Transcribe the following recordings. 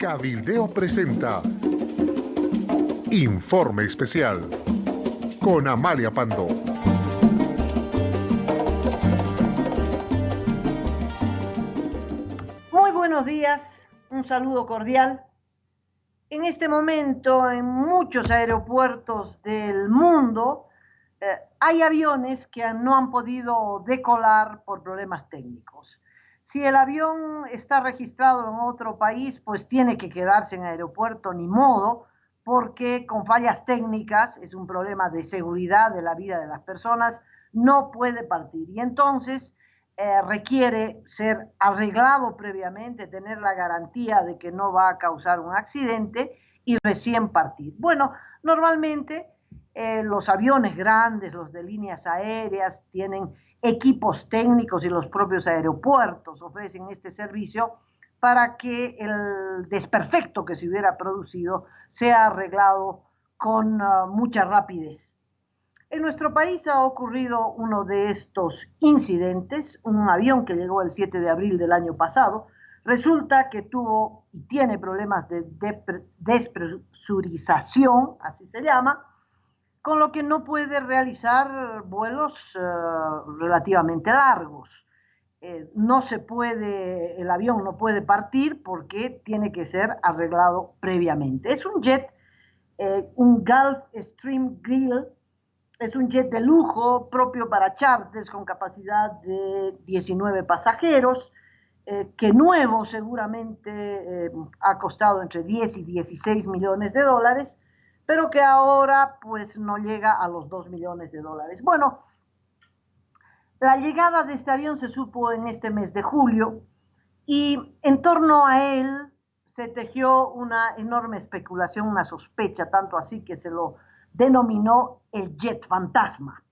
Cabildeo presenta Informe Especial con Amalia Pando. Muy buenos días, un saludo cordial. En este momento, en muchos aeropuertos del mundo, hay aviones que no han podido decolar por problemas técnicos. Si el avión está registrado en otro país, pues tiene que quedarse en aeropuerto, ni modo, porque con fallas técnicas, es un problema de seguridad de la vida de las personas, no puede partir. Y entonces requiere ser arreglado previamente, tener la garantía de que no va a causar un accidente y recién partir. Bueno, normalmente los aviones grandes, los de líneas aéreas, tienen equipos técnicos y los propios aeropuertos ofrecen este servicio para que el desperfecto que se hubiera producido sea arreglado con mucha rapidez. En nuestro país ha ocurrido uno de estos incidentes, un avión que llegó el 7 de abril del año pasado, resulta que tuvo y tiene problemas de despresurización, así se llama, con lo que no puede realizar vuelos relativamente largos. No se puede, el avión no puede partir porque tiene que ser arreglado previamente. Es un jet, un Gulfstream Grill, es un jet de lujo propio para charters con capacidad de 19 pasajeros, que nuevo seguramente ha costado entre 10 y 16 millones de dólares, pero que ahora pues no llega a los 2 millones de dólares. Bueno, la llegada de este avión se supo en este mes de julio y en torno a él se tejió una enorme especulación, una sospecha, tanto así que se lo denominó el jet fantasma.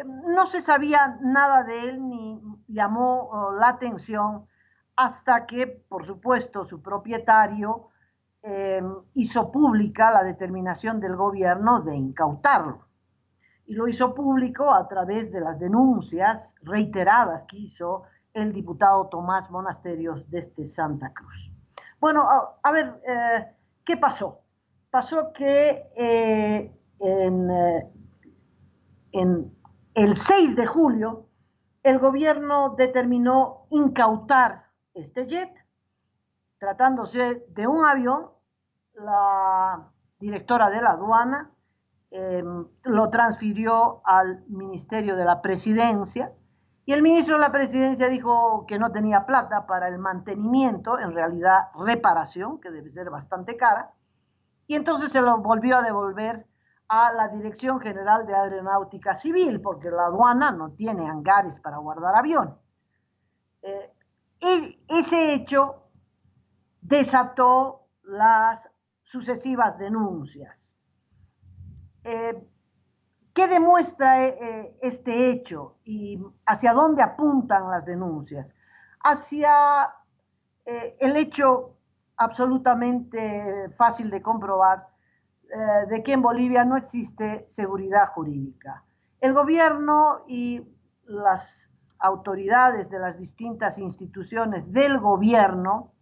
No se sabía nada de él ni llamó la atención hasta que, por supuesto, su propietario hizo pública la determinación del gobierno de incautarlo. Y lo hizo público a través de las denuncias reiteradas que hizo el diputado Tomás Monasterios desde Santa Cruz. Bueno, a ver, ¿qué pasó? Pasó que en el 6 de julio el gobierno determinó incautar este jet. Tratándose de un avión, la directora de la aduana lo transfirió al Ministerio de la Presidencia y el ministro de la Presidencia dijo que no tenía plata para el mantenimiento, en realidad reparación, que debe ser bastante cara, y entonces se lo volvió a devolver a la Dirección General de Aeronáutica Civil, porque la aduana no tiene hangares para guardar aviones. Ese hecho desató las sucesivas denuncias. ¿Qué demuestra este hecho y hacia dónde apuntan las denuncias? Hacia el hecho absolutamente fácil de comprobar de que en Bolivia no existe seguridad jurídica. El gobierno y las autoridades de las distintas instituciones del gobierno,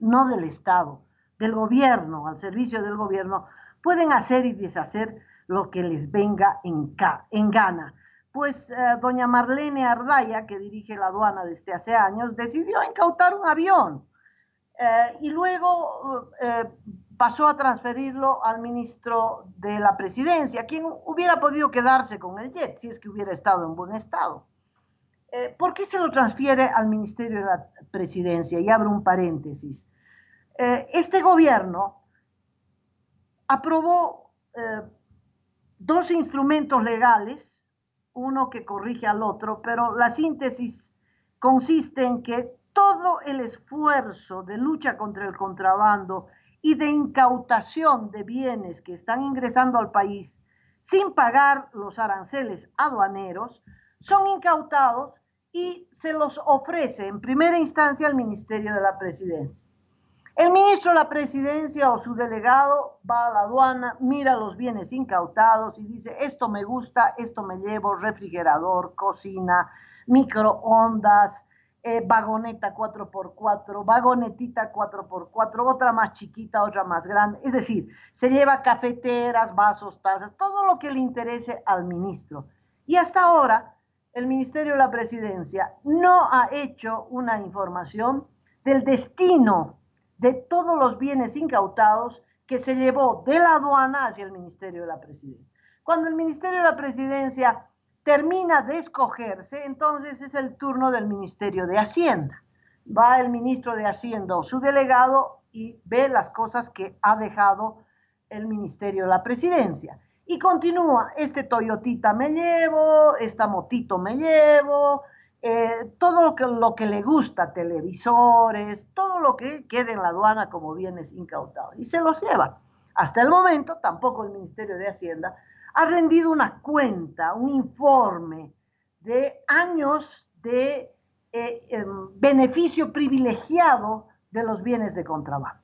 no del Estado, del gobierno, al servicio del gobierno, pueden hacer y deshacer lo que les venga en gana. Pues doña Marlene Ardaya, que dirige la aduana desde hace años, decidió incautar un avión y luego pasó a transferirlo al ministro de la Presidencia, quien hubiera podido quedarse con el jet si es que hubiera estado en buen estado. ¿Por qué se lo transfiere al Ministerio de la Presidencia? Y abro un paréntesis. Este gobierno aprobó dos instrumentos legales, uno que corrige al otro, pero la síntesis consiste en que todo el esfuerzo de lucha contra el contrabando y de incautación de bienes que están ingresando al país sin pagar los aranceles aduaneros son incautados y se los ofrece en primera instancia al Ministerio de la Presidencia. El ministro de la Presidencia o su delegado va a la aduana, mira los bienes incautados y dice, esto me gusta, esto me llevo, refrigerador, cocina, microondas, vagoneta 4x4, vagonetita 4x4, otra más chiquita, otra más grande. Es decir, se lleva cafeteras, vasos, tazas, todo lo que le interese al ministro. Y hasta ahora, el Ministerio de la Presidencia no ha hecho una información del destino de todos los bienes incautados que se llevó de la aduana hacia el Ministerio de la Presidencia. Cuando el Ministerio de la Presidencia termina de escogerse, entonces es el turno del Ministerio de Hacienda. Va el ministro de Hacienda o su delegado y ve las cosas que ha dejado el Ministerio de la Presidencia. Y continúa, este Toyotita me llevo, esta motito me llevo, todo lo que le gusta, televisores, todo lo que quede en la aduana como bienes incautados. Y se los lleva. Hasta el momento, tampoco el Ministerio de Hacienda ha rendido una cuenta, un informe de años de beneficio privilegiado de los bienes de contrabando.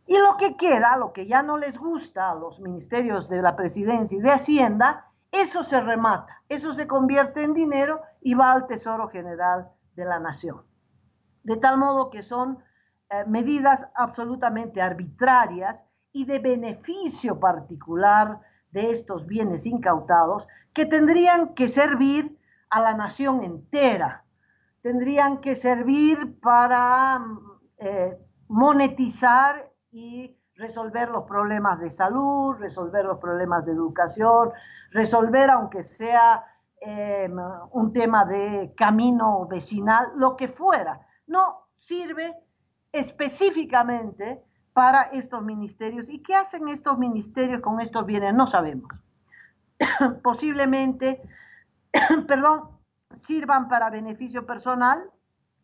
Y lo que queda, lo que ya no les gusta a los ministerios de la Presidencia y de Hacienda, eso se remata, eso se convierte en dinero y va al Tesoro General de la Nación. De tal modo que son medidas absolutamente arbitrarias y de beneficio particular de estos bienes incautados que tendrían que servir a la nación entera, tendrían que servir para monetizar y resolver los problemas de salud, resolver los problemas de educación, resolver, aunque sea un tema de camino vecinal, lo que fuera. No sirve específicamente para estos ministerios. ¿Y qué hacen estos ministerios con estos bienes? No sabemos. Posiblemente, perdón, sirvan para beneficio personal,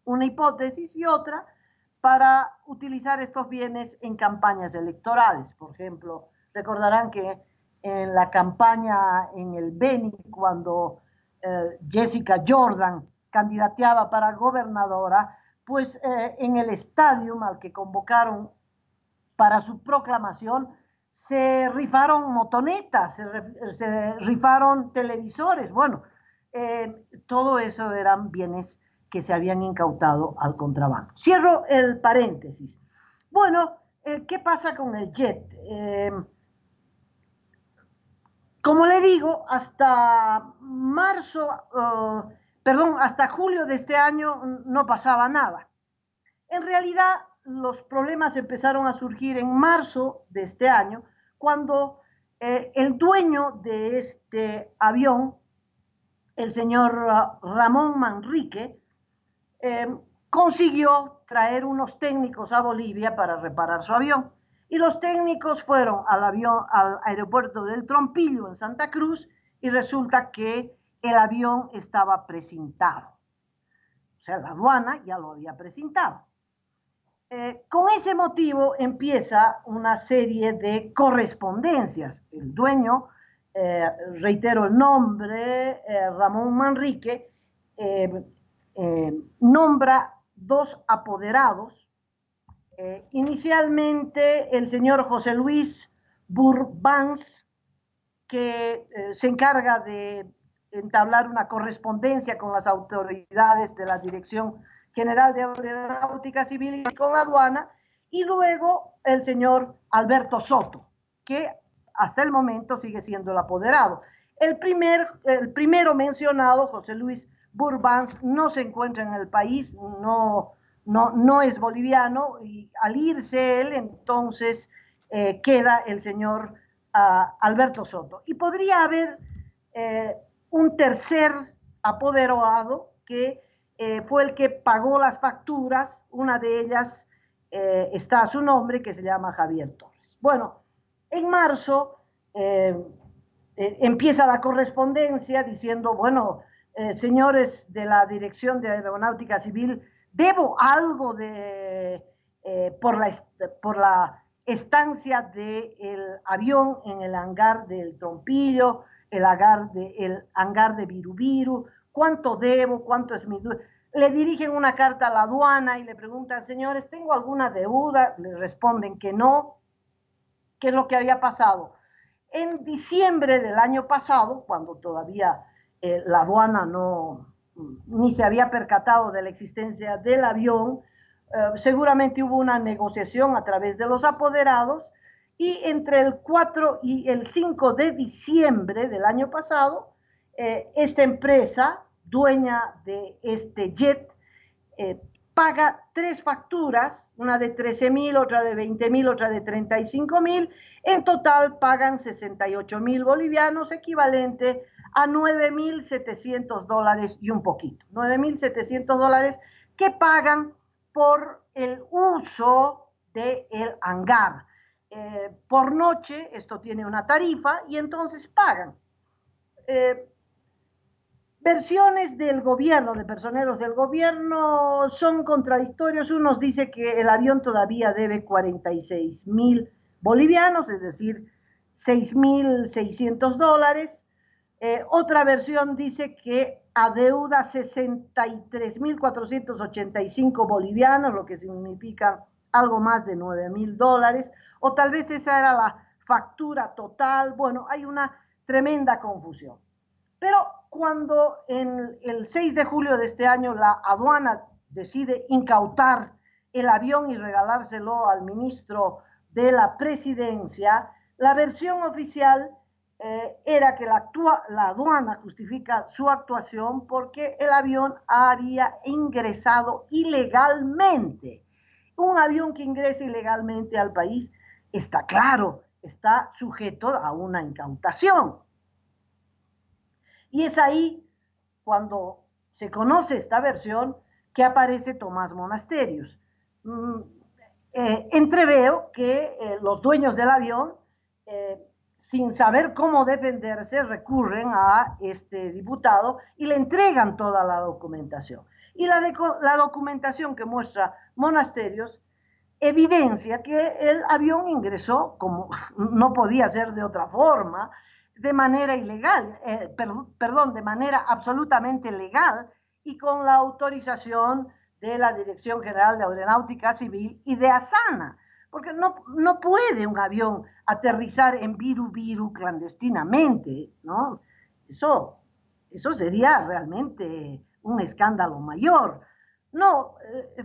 una hipótesis, y otra para utilizar estos bienes en campañas electorales. Por ejemplo, recordarán que en la campaña en el Beni, cuando Jessica Jordan candidateaba para gobernadora, pues en el estadio al que convocaron para su proclamación se rifaron motonetas, se rifaron televisores. Bueno, todo eso eran bienes que se habían incautado al contrabando. Cierro el paréntesis. Bueno, ¿qué pasa con el jet? Como le digo, hasta hasta julio de este año no pasaba nada. En realidad, los problemas empezaron a surgir en marzo de este año, cuando el dueño de este avión, el señor Ramón Manrique, consiguió traer unos técnicos a Bolivia para reparar su avión. Y los técnicos fueron al aeropuerto del Trompillo en Santa Cruz y resulta que el avión estaba precintado. O sea, la aduana ya lo había precintado. Con ese motivo empieza una serie de correspondencias. El dueño, reitero el nombre, Ramón Manrique, nombra dos apoderados. Inicialmente el señor José Luis Burbans, que se encarga de entablar una correspondencia con las autoridades de la Dirección General de Aeronáutica Civil y con la aduana, y luego el señor Alberto Soto, que hasta el momento sigue siendo el apoderado. El primero mencionado, José Luis Burbans, no se encuentra en el país, no es boliviano, y al irse él, entonces queda el señor Alberto Soto. Y podría haber un tercer apoderado que fue el que pagó las facturas. Una de ellas está a su nombre, que se llama Javier Torres. Bueno, en marzo empieza la correspondencia diciendo, bueno, señores de la Dirección de Aeronáutica Civil, debo algo por la estancia del avión en el hangar del Trompillo, el hangar de Virubiru, ¿cuánto debo? ¿Cuánto es mi deuda? Le dirigen una carta a la aduana y le preguntan, señores, ¿tengo alguna deuda? Le responden que no. ¿Qué es lo que había pasado? En diciembre del año pasado, cuando todavía la aduana no ni se había percatado de la existencia del avión. Seguramente hubo una negociación a través de los apoderados y entre el 4 y el 5 de diciembre del año pasado, esta empresa, dueña de este jet, paga 3 facturas, una de 13.000, otra de 20.000, otra de 35.000. En total pagan 68.000 bolivianos, equivalente a $9.700 y un poquito. $9.700 que pagan por el uso del hangar. Por noche, esto tiene una tarifa y entonces pagan. Versiones del gobierno, de personeros del gobierno, son contradictorios. Unos dicen que el avión todavía debe 46.000 bolivianos, es decir, $6.600. Otra versión dice que adeuda 63.485 bolivianos, lo que significa algo más de $9.000, o tal vez esa era la factura total. Bueno, hay una tremenda confusión. Pero cuando en el 6 de julio de este año la aduana decide incautar el avión y regalárselo al ministro de la presidencia, la versión oficial era que la aduana justifica su actuación porque el avión había ingresado ilegalmente. Un avión que ingrese ilegalmente al país, está claro, está sujeto a una incautación. Y es ahí, cuando se conoce esta versión, que aparece Tomás Monasterios. Entreveo que los dueños del avión, sin saber cómo defenderse, recurren a este diputado y le entregan toda la documentación. Y la documentación que muestra Monasterios evidencia que el avión ingresó, como no podía ser de otra forma, de manera ilegal, de manera absolutamente legal y con la autorización de la Dirección General de Aeronáutica Civil y de ASANA, porque no puede un avión aterrizar en Viru clandestinamente, ¿no? Eso sería realmente un escándalo mayor. No,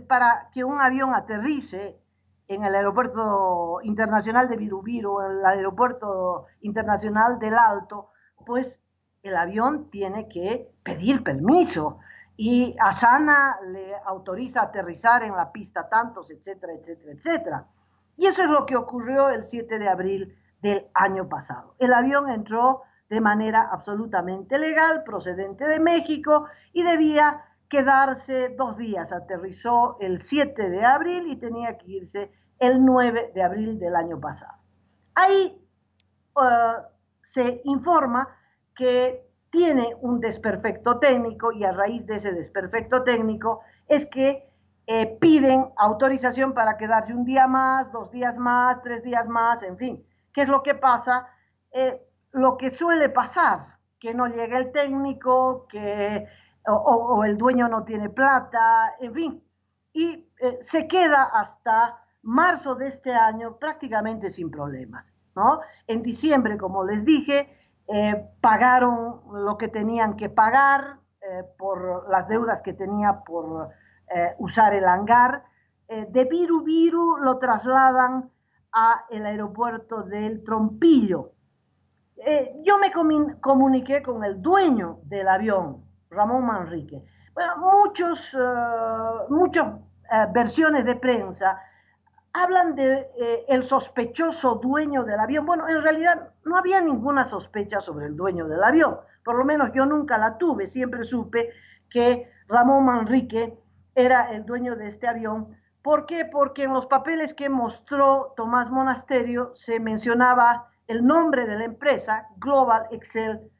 para que un avión aterrice en el aeropuerto internacional de Viru, en el aeropuerto internacional del Alto, pues el avión tiene que pedir permiso y Asana le autoriza aterrizar en la pista tantos, etcétera, etcétera, etcétera. Y eso es lo que ocurrió el 7 de abril del año pasado. El avión entró de manera absolutamente legal, procedente de México, y debía quedarse 2 días. Aterrizó el 7 de abril y tenía que irse el 9 de abril del año pasado. Ahí se informa que tiene un desperfecto técnico y a raíz de ese desperfecto técnico es que piden autorización para quedarse 1 día más, 2 días más, 3 días más, en fin. ¿Qué es lo que pasa? Lo que suele pasar, que no llega el técnico, que o el dueño no tiene plata, en fin, y se queda hasta marzo de este año prácticamente sin problemas, ¿no? En diciembre, como les dije, pagaron lo que tenían que pagar por las deudas que tenía por usar el hangar. De Viru lo trasladan a el aeropuerto del Trompillo. Yo me comuniqué con el dueño del avión, Ramón Manrique. Bueno, muchas versiones de prensa hablan de el sospechoso dueño del avión. Bueno, en realidad no había ninguna sospecha sobre el dueño del avión. Por lo menos yo nunca la tuve. Siempre supe que Ramón Manrique era el dueño de este avión. ¿Por qué? Porque en los papeles que mostró Tomás Monasterio se mencionaba el nombre de la empresa, Global Excel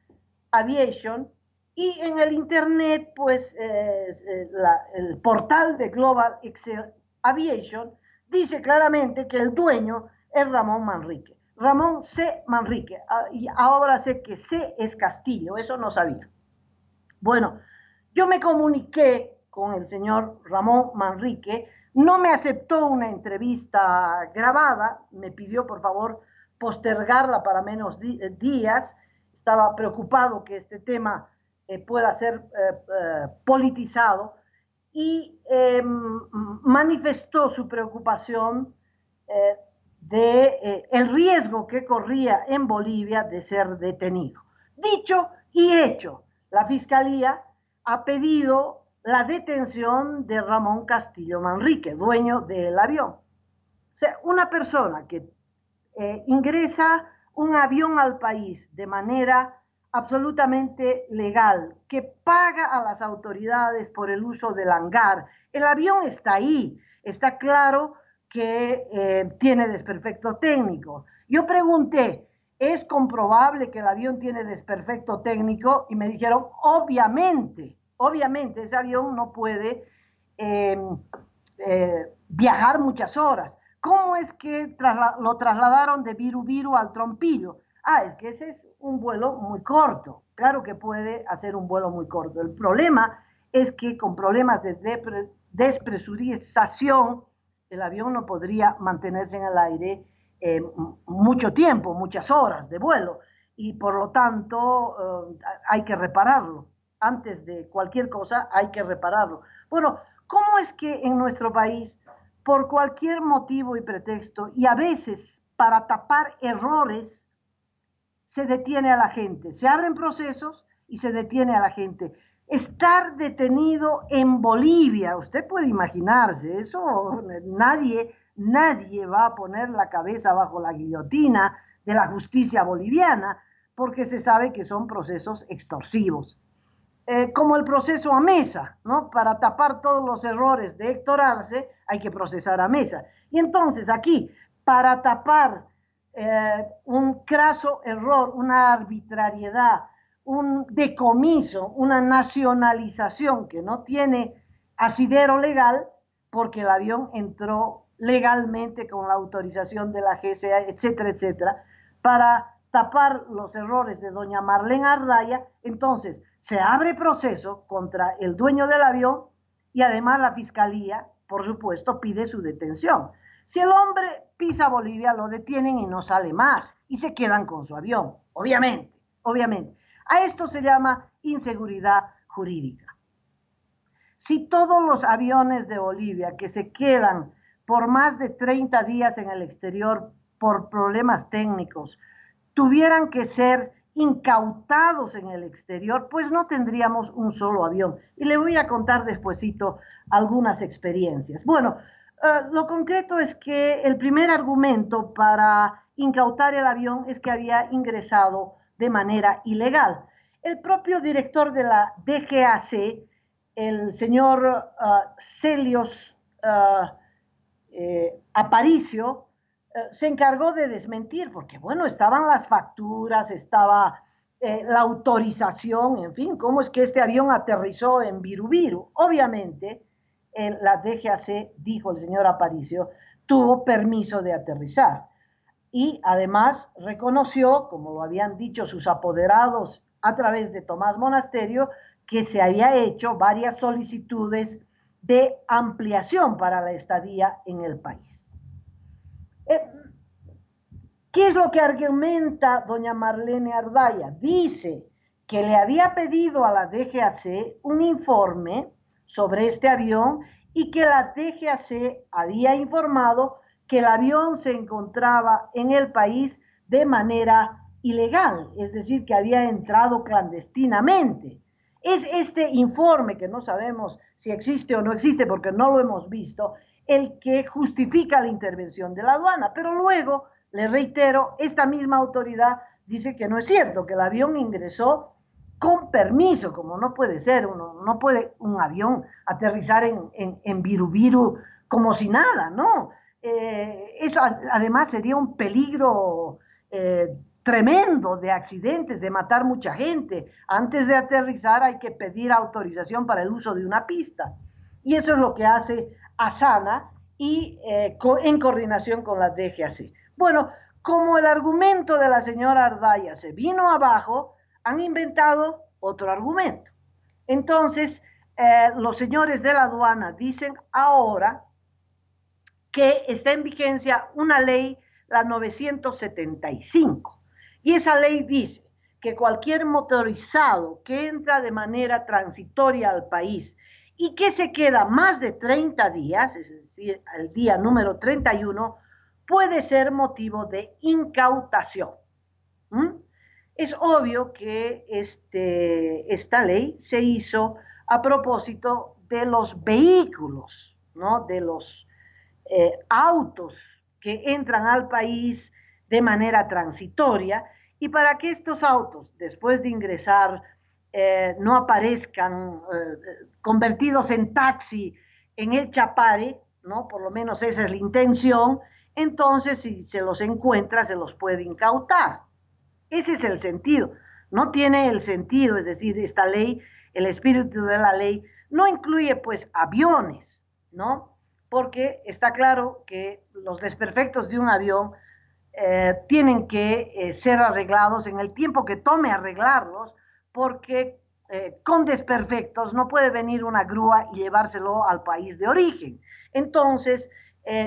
Aviation, y en el internet, pues, el portal de Global Excel Aviation dice claramente que el dueño es Ramón Manrique. Ramón C. Manrique. Y ahora sé que C es Castillo, eso no sabía. Bueno, yo me comuniqué con el señor Ramón Manrique, no me aceptó una entrevista grabada, me pidió por favor postergarla para menos días, estaba preocupado que este tema pueda ser politizado, y manifestó su preocupación de el riesgo que corría en Bolivia de ser detenido. Dicho y hecho, la Fiscalía ha pedido la detención de Ramón Castillo Manrique, dueño del avión. O sea, una persona que ingresa un avión al país de manera absolutamente legal, que paga a las autoridades por el uso del hangar. El avión está ahí, está claro que tiene desperfecto técnico. Yo pregunté, ¿es comprobable que el avión tiene desperfecto técnico? Y me dijeron, obviamente, ese avión no puede viajar muchas horas. ¿Cómo es que lo trasladaron de Viru Viru al Trompillo? Ah, es que ese es un vuelo muy corto. Claro que puede hacer un vuelo muy corto. El problema es que con problemas de despresurización, el avión no podría mantenerse en el aire mucho tiempo, muchas horas de vuelo, y por lo tanto hay que repararlo. Antes de cualquier cosa hay que repararlo. Bueno, ¿cómo es que en nuestro país, por cualquier motivo y pretexto, y a veces para tapar errores, se detiene a la gente? Se abren procesos y se detiene a la gente. Estar detenido en Bolivia, usted puede imaginarse, eso nadie va a poner la cabeza bajo la guillotina de la justicia boliviana, porque se sabe que son procesos extorsivos. Como el proceso a Mesa, ¿no? Para tapar todos los errores de Héctor Arce, hay que procesar a Mesa. Y entonces aquí, para tapar un craso error, una arbitrariedad, un decomiso, una nacionalización que no tiene asidero legal, porque el avión entró legalmente con la autorización de la GCA, etcétera, etcétera, para tapar los errores de doña Marlene Ardaya, entonces se abre proceso contra el dueño del avión y además la fiscalía, por supuesto, pide su detención. Si el hombre pisa Bolivia, lo detienen y no sale más y se quedan con su avión, obviamente. A esto se llama inseguridad jurídica. Si todos los aviones de Bolivia que se quedan por más de 30 días en el exterior por problemas técnicos tuvieran que ser incautados en el exterior, pues no tendríamos un solo avión. Y le voy a contar despuesito algunas experiencias. Bueno, lo concreto es que el primer argumento para incautar el avión es que había ingresado de manera ilegal. El propio director de la DGAC, el señor Celios Aparicio, se encargó de desmentir, porque bueno, estaban las facturas, estaba la autorización, en fin, cómo es que este avión aterrizó en Viru. Obviamente, la DGAC, dijo el señor Aparicio, tuvo permiso de aterrizar. Y además reconoció, como lo habían dicho sus apoderados a través de Tomás Monasterio, que se había hecho varias solicitudes de ampliación para la estadía en el país. ¿Qué es lo que argumenta doña Marlene Ardaya? Dice que le había pedido a la DGAC un informe sobre este avión y que la DGAC había informado que el avión se encontraba en el país de manera ilegal, es decir, que había entrado clandestinamente. Es este informe, que no sabemos si existe o no existe porque no lo hemos visto, el que justifica la intervención de la aduana, pero luego, le reitero, esta misma autoridad dice que no es cierto, que el avión ingresó con permiso, como no puede ser, no puede un avión aterrizar en Viru Viru como si nada, ¿no? Eso además sería un peligro tremendo de accidentes, de matar mucha gente. Antes de aterrizar hay que pedir autorización para el uso de una pista. Y eso es lo que hace Asana y en coordinación con la DGAC. Bueno, como el argumento de la señora Ardaya se vino abajo, han inventado otro argumento. Entonces, los señores de la aduana dicen ahora que está en vigencia una ley, la 975, y esa ley dice que cualquier motorizado que entra de manera transitoria al país y que se queda más de 30 días, es decir, el día número 31, puede ser motivo de incautación. ¿Mm? Es obvio que esta ley se hizo a propósito de los vehículos, ¿no? De los autos que entran al país de manera transitoria y para que estos autos, después de ingresar, no aparezcan convertidos en taxi en el Chapare, ¿no? Por lo menos esa es la intención, entonces si se los encuentra se los puede incautar. Ese es el sentido. No tiene el sentido, es decir, esta ley, el espíritu de la ley, no incluye pues aviones, ¿no? Porque está claro que los desperfectos de un avión tienen que ser arreglados en el tiempo que tome arreglarlos, porque con desperfectos no puede venir una grúa y llevárselo al país de origen. Entonces,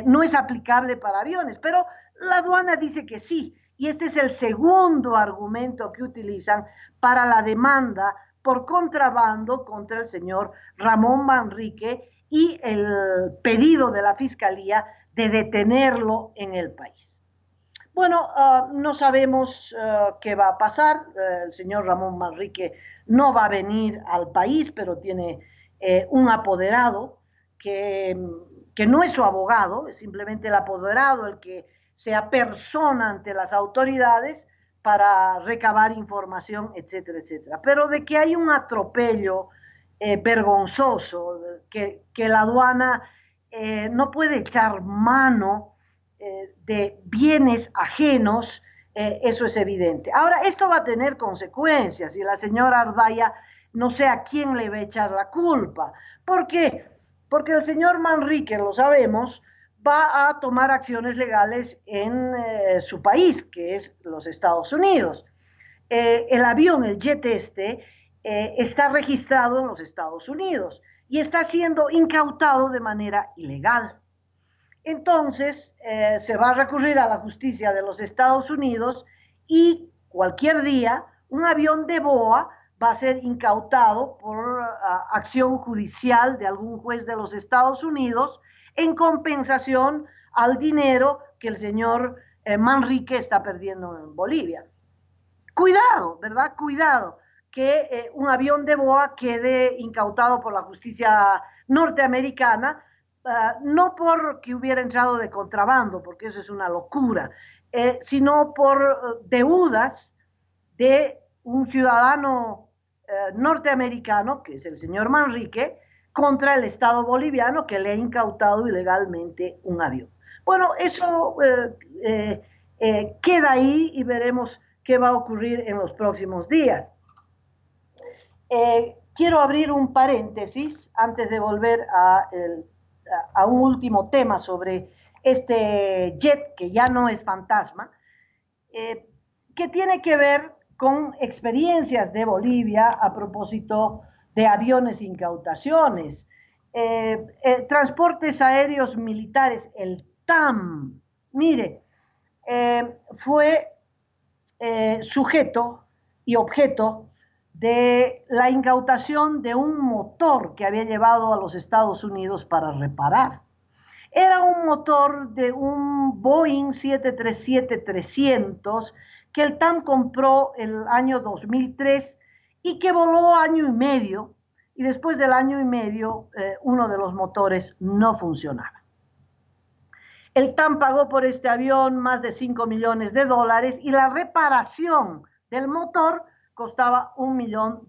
no es aplicable para aviones, pero la aduana dice que sí, y este es el segundo argumento que utilizan para la demanda por contrabando contra el señor Ramón Manrique y el pedido de la Fiscalía de detenerlo en el país. Bueno, no sabemos qué va a pasar. El señor Ramón Manrique no va a venir al país, pero tiene un apoderado que no es su abogado, es simplemente el apoderado el que se apersona ante las autoridades para recabar información, etcétera, etcétera. Pero de que hay un atropello vergonzoso, que la aduana no puede echar mano de bienes ajenos, eso es evidente. Ahora, esto va a tener consecuencias y la señora Ardaya no sé a quién le va a echar la culpa. ¿Por qué? Porque el señor Manrique, lo sabemos, va a tomar acciones legales en su país, que es los Estados Unidos. El avión, el jet está registrado en los Estados Unidos y está siendo incautado de manera ilegal. Entonces, se va a recurrir a la justicia de los Estados Unidos y cualquier día un avión de BOA va a ser incautado por acción judicial de algún juez de los Estados Unidos en compensación al dinero que el señor Manrique está perdiendo en Bolivia. Cuidado, ¿verdad? Cuidado que un avión de BOA quede incautado por la justicia norteamericana, no porque hubiera entrado de contrabando, porque eso es una locura, sino por deudas de un ciudadano norteamericano, que es el señor Manrique, contra el Estado boliviano que le ha incautado ilegalmente un avión. Bueno, eso queda ahí y veremos qué va a ocurrir en los próximos días. Quiero abrir un paréntesis antes de volver a un último tema sobre este jet que ya no es fantasma, que tiene que ver con experiencias de Bolivia a propósito de aviones e incautaciones. Transportes aéreos militares, el TAM, mire, fue sujeto y objeto de la incautación de un motor que había llevado a los Estados Unidos para reparar. Era un motor de un Boeing 737-300 que el TAM compró el año 2003 y que voló año y medio, y después del año y medio uno de los motores no funcionaba. El TAM pagó por este avión más de 5 millones de dólares y la reparación del motor costaba $1 millón.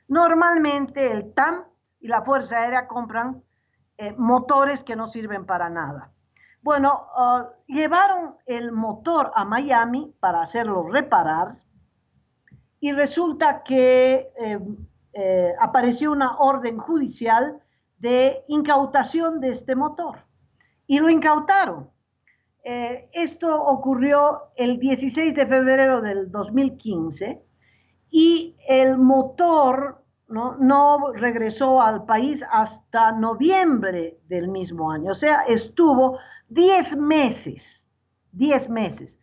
Normalmente el TAM y la Fuerza Aérea compran motores que no sirven para nada. Bueno, llevaron el motor a Miami para hacerlo reparar y resulta que apareció una orden judicial de incautación de este motor y lo incautaron. Esto ocurrió el 16 de febrero del 2015 y el motor no regresó al país hasta noviembre del mismo año. O sea, estuvo 10 meses, 10 meses.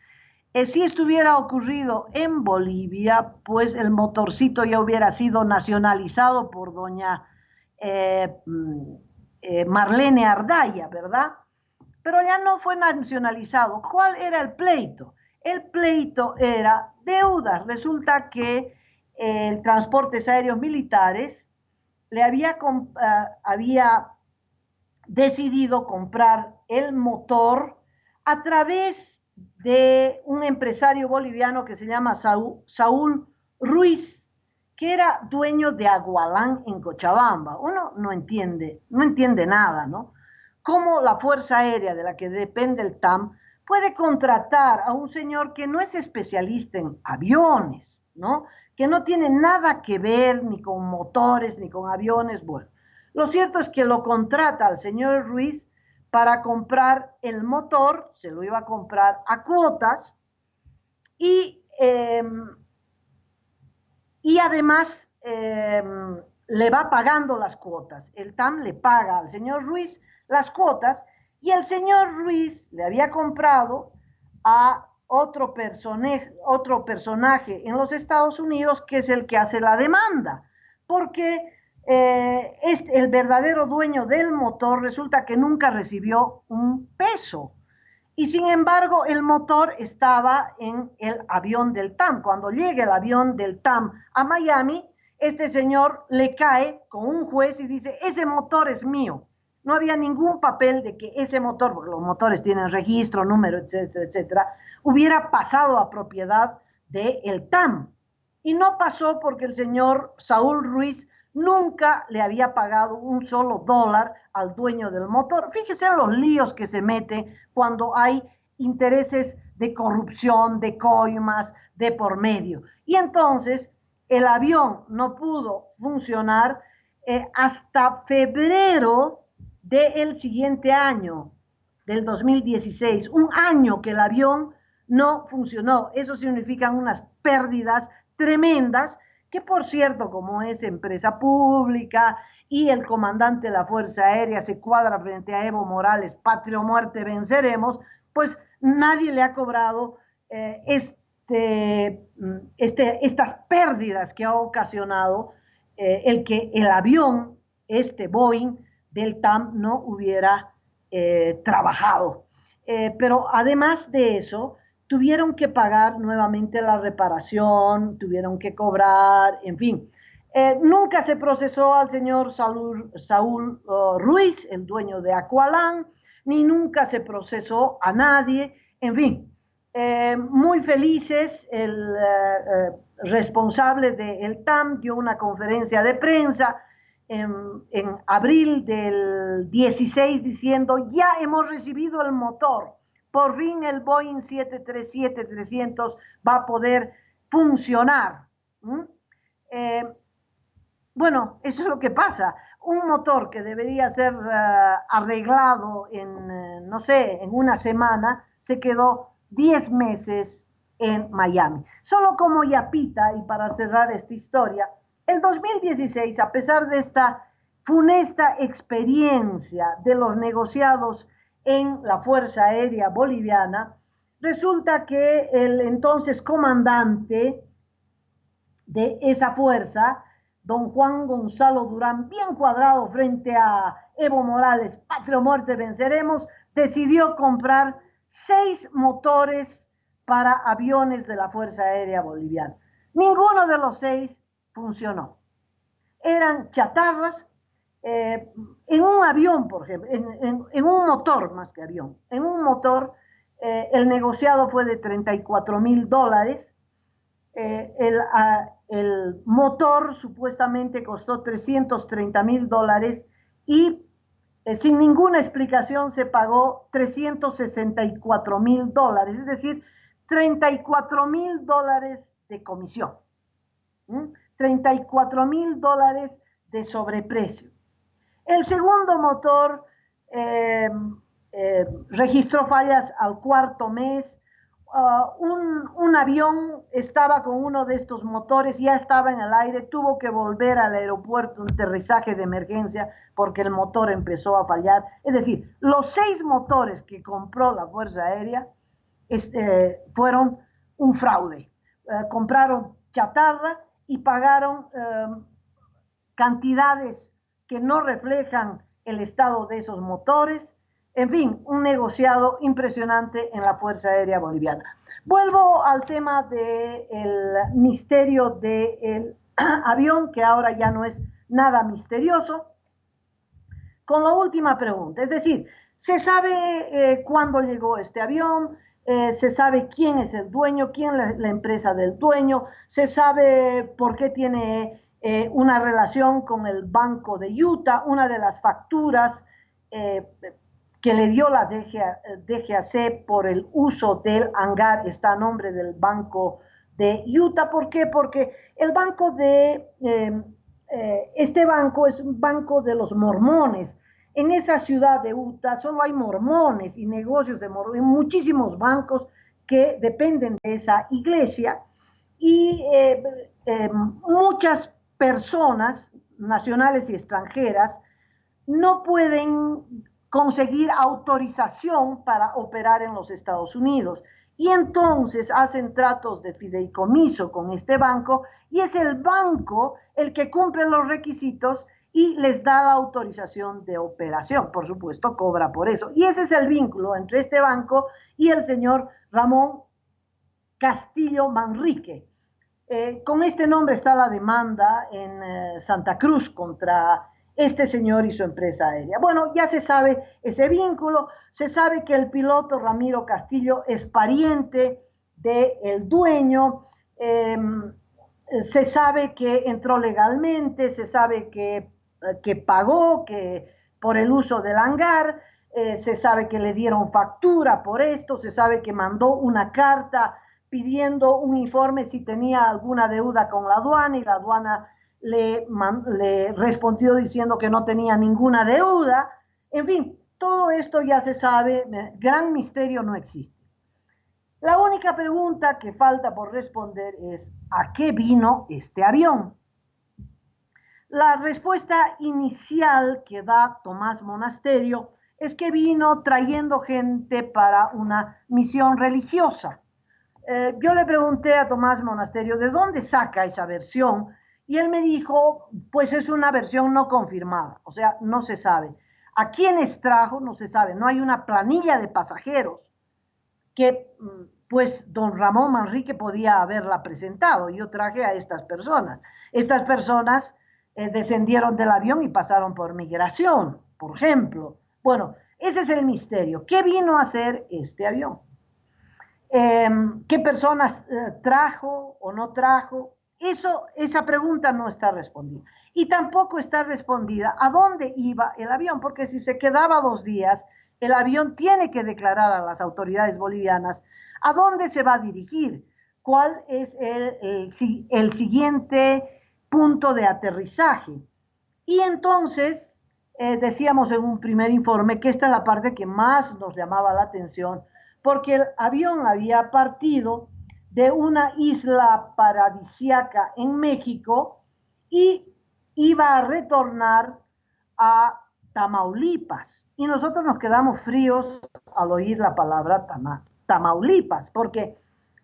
Si estuviera ocurrido en Bolivia, pues el motorcito ya hubiera sido nacionalizado por doña eh, mm, Marlene Ardaya, ¿verdad? Pero ya no fue nacionalizado. ¿Cuál era el pleito? El pleito era deudas. Resulta que el Transportes Aéreos Militares le había decidido comprar el motor a través de un empresario boliviano que se llama Saúl Ruiz, que era dueño de Agualán en Cochabamba. Uno no entiende nada, ¿no? Cómo la Fuerza Aérea de la que depende el TAM puede contratar a un señor que no es especialista en aviones, ¿no? Que no tiene nada que ver ni con motores ni con aviones. Bueno, lo cierto es que lo contrata al señor Ruiz para comprar el motor, se lo iba a comprar a cuotas y, y además le va pagando las cuotas. El TAM le paga al señor Ruiz las cuotas y el señor Ruiz le había comprado a otro personaje en los Estados Unidos que es el que hace la demanda, porque el verdadero dueño del motor resulta que nunca recibió un peso. Y sin embargo, el motor estaba en el avión del TAM. Cuando llega el avión del TAM a Miami, este señor le cae con un juez y dice, ese motor es mío. No había ningún papel de que ese motor, porque los motores tienen registro, número, etcétera, etcétera, hubiera pasado a propiedad del TAM. Y no pasó porque el señor Saúl Ruiz nunca le había pagado un solo dólar al dueño del motor. Fíjese en los líos que se mete cuando hay intereses de corrupción, de coimas, de por medio. Y entonces el avión no pudo funcionar hasta febrero del siguiente año, del 2016, un año que el avión no funcionó. Eso significa unas pérdidas tremendas que por cierto, como es empresa pública y el comandante de la Fuerza Aérea se cuadra frente a Evo Morales, patria o muerte venceremos, pues nadie le ha cobrado estas pérdidas que ha ocasionado el que el avión, este Boeing del TAM, no hubiera trabajado. Pero además de eso, tuvieron que pagar nuevamente la reparación, tuvieron que cobrar, en fin. Nunca se procesó al señor Saúl Ruiz, el dueño de Aqualán, ni nunca se procesó a nadie, en fin. Muy felices, el responsable del TAM dio una conferencia de prensa en abril del 16 diciendo, ya hemos recibido el motor, por fin el Boeing 737-300 va a poder funcionar. Bueno, eso es lo que pasa. Un motor que debería ser arreglado en, no sé, en una semana, se quedó 10 meses en Miami. Solo como yapita, y para cerrar esta historia, el 2016, a pesar de esta funesta experiencia de los negociados en la Fuerza Aérea Boliviana, resulta que el entonces comandante de esa fuerza, don Juan Gonzalo Durán, bien cuadrado frente a Evo Morales, patria o muerte venceremos, decidió comprar 6 motores para aviones de la Fuerza Aérea Boliviana. Ninguno de los 6 funcionó. Eran chatarras. En un avión, por ejemplo, en un motor más que avión, en un motor, el negociado fue de $34,000. El motor supuestamente costó $330,000 y sin ninguna explicación se pagó $364,000, es decir, $34,000 de comisión, $34,000 de sobreprecio. El segundo motor registró fallas al cuarto mes. Un avión estaba con uno de estos motores, ya estaba en el aire, tuvo que volver al aeropuerto, un aterrizaje de emergencia porque el motor empezó a fallar. Es decir, los 6 motores que compró la Fuerza Aérea fueron un fraude. Compraron chatarra y pagaron cantidades que no reflejan el estado de esos motores. En fin, un negociado impresionante en la Fuerza Aérea Boliviana. Vuelvo al tema del misterio del avión, que ahora ya no es nada misterioso, con la última pregunta. Es decir, se sabe cuándo llegó este avión, se sabe quién es el dueño, quién es la empresa del dueño, se sabe por qué tiene una relación con el Banco de Utah, una de las facturas que le dio la DGAC por el uso del hangar está a nombre del Banco de Utah. ¿Por qué? Porque el banco este banco es un banco de los mormones. En esa ciudad de Utah solo hay mormones y negocios de mormones, muchísimos bancos que dependen de esa iglesia y muchas personas nacionales y extranjeras no pueden conseguir autorización para operar en los Estados Unidos. Y entonces hacen tratos de fideicomiso con este banco y es el banco el que cumple los requisitos y les da la autorización de operación. Por supuesto, cobra por eso. Y ese es el vínculo entre este banco y el señor Ramón Castillo Manrique. Con este nombre está la demanda en Santa Cruz contra este señor y su empresa aérea. Bueno, ya se sabe ese vínculo, se sabe que el piloto Ramiro Castillo es pariente del dueño, se sabe que entró legalmente, se sabe que pagó por el uso del hangar, se sabe que le dieron factura por esto, se sabe que mandó una carta pidiendo un informe si tenía alguna deuda con la aduana y la aduana le respondió diciendo que no tenía ninguna deuda. En fin, todo esto ya se sabe, gran misterio no existe. La única pregunta que falta por responder es ¿a qué vino este avión? La respuesta inicial que da Tomás Monasterio es que vino trayendo gente para una misión religiosa. Yo le pregunté a Tomás Monasterio de dónde saca esa versión y él me dijo, pues es una versión no confirmada, o sea, no se sabe. ¿A quiénes trajo? No se sabe, no hay una planilla de pasajeros que pues don Ramón Manrique podía haberla presentado. Yo traje a estas personas. Estas personas descendieron del avión y pasaron por migración, por ejemplo. Bueno, ese es el misterio. ¿Qué vino a hacer este avión? ¿Qué personas trajo o no trajo? Esa pregunta no está respondida. Y tampoco está respondida a dónde iba el avión, porque si se quedaba 2 días, el avión tiene que declarar a las autoridades bolivianas a dónde se va a dirigir, cuál es el siguiente punto de aterrizaje. Y entonces, decíamos en un primer informe que esta es la parte que más nos llamaba la atención, porque el avión había partido de una isla paradisíaca en México y iba a retornar a Tamaulipas. Y nosotros nos quedamos fríos al oír la palabra Tamaulipas, porque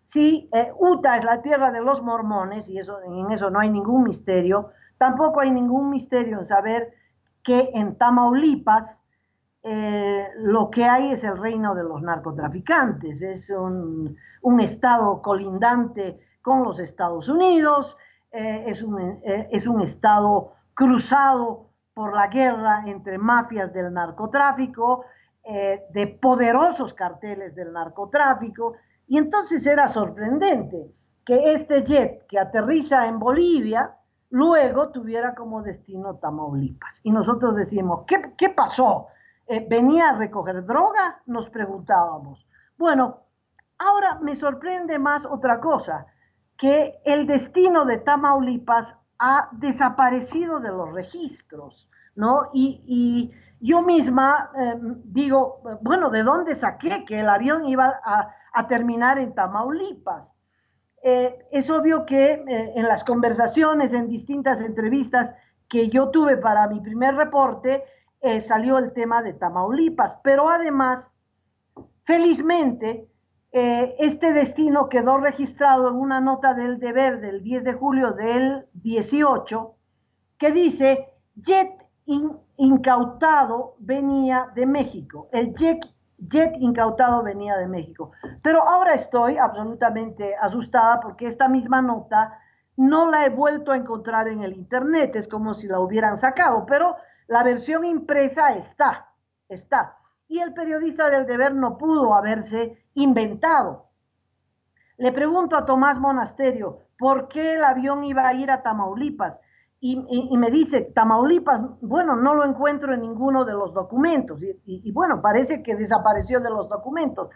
si Utah es la tierra de los mormones, y en eso no hay ningún misterio, tampoco hay ningún misterio en saber que en Tamaulipas lo que hay es el reino de los narcotraficantes, es un estado colindante con los Estados Unidos, es un estado cruzado por la guerra entre mafias del narcotráfico, de poderosos carteles del narcotráfico, y entonces era sorprendente que este jet que aterriza en Bolivia luego tuviera como destino Tamaulipas. Y nosotros decimos, ¿qué pasó? ¿Venía a recoger droga? Nos preguntábamos. Bueno, ahora me sorprende más otra cosa, que el destino de Tamaulipas ha desaparecido de los registros, ¿no? Y yo misma digo, bueno, ¿de dónde saqué que el avión iba a terminar en Tamaulipas? Es obvio que en las conversaciones, en distintas entrevistas que yo tuve para mi primer reporte, salió el tema de Tamaulipas, pero además, felizmente, Este destino quedó registrado en una nota del Deber del 10 de julio del 18 que dice: jet incautado venía de México. El jet incautado venía de México. Pero ahora estoy absolutamente asustada porque esta misma nota no la he vuelto a encontrar en el internet. Es como si la hubieran sacado, pero la versión impresa está. Y el periodista del Deber no pudo haberse inventado. Le pregunto a Tomás Monasterio por qué el avión iba a ir a Tamaulipas. Y me dice, Tamaulipas, bueno, no lo encuentro en ninguno de los documentos. Y bueno, parece que desapareció de los documentos.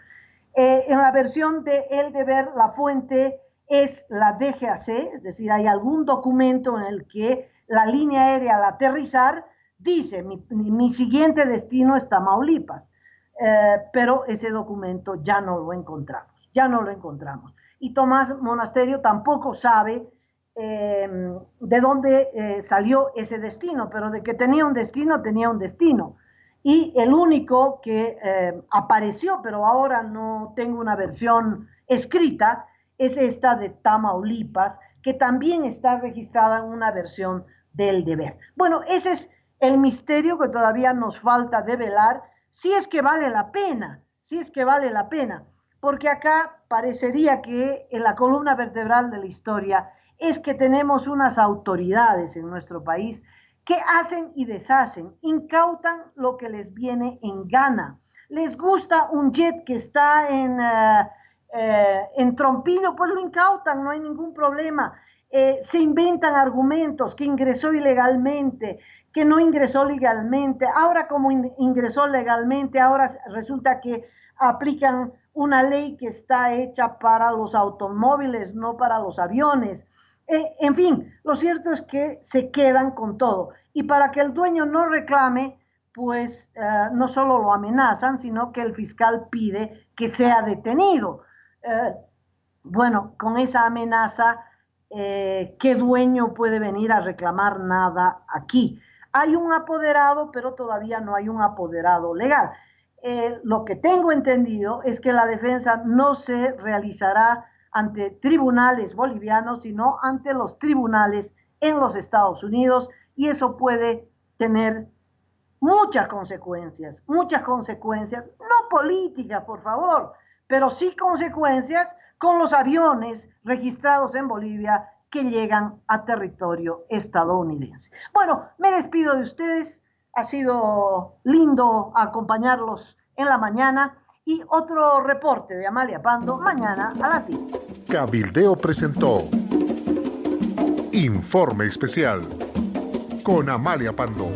En la versión de El Deber, la fuente es la DGAC, es decir, hay algún documento en el que la línea aérea al aterrizar dice, mi siguiente destino es Tamaulipas. Pero ese documento ya no lo encontramos. Y Tomás Monasterio tampoco sabe de dónde salió ese destino, pero de que tenía un destino. Y el único que apareció, pero ahora no tengo una versión escrita, es esta de Tamaulipas, que también está registrada en una versión del Deber. Bueno, ese es el misterio que todavía nos falta develar, si es que vale la pena, porque acá parecería que en la columna vertebral de la historia es que tenemos unas autoridades en nuestro país que hacen y deshacen, incautan lo que les viene en gana. Les gusta un jet que está en Trompino, pues lo incautan, no hay ningún problema. Se inventan argumentos, que ingresó ilegalmente, que no ingresó legalmente. Ahora, como ingresó legalmente, ahora resulta que aplican una ley que está hecha para los automóviles, no para los aviones. En fin, lo cierto es que se quedan con todo. Y para que el dueño no reclame, pues no solo lo amenazan, sino que el fiscal pide que sea detenido. Bueno, con esa amenaza, ¿qué dueño puede venir a reclamar nada aquí? Hay un apoderado, pero todavía no hay un apoderado legal. Lo que tengo entendido es que la defensa no se realizará ante tribunales bolivianos, sino ante los tribunales en los Estados Unidos, y eso puede tener muchas consecuencias, no políticas, por favor, pero sí consecuencias con los aviones registrados en Bolivia que llegan a territorio estadounidense. Bueno, me despido de ustedes, ha sido lindo acompañarlos en la mañana y otro reporte de Amalia Pando mañana a las 10. Cabildeo presentó Informe Especial con Amalia Pando.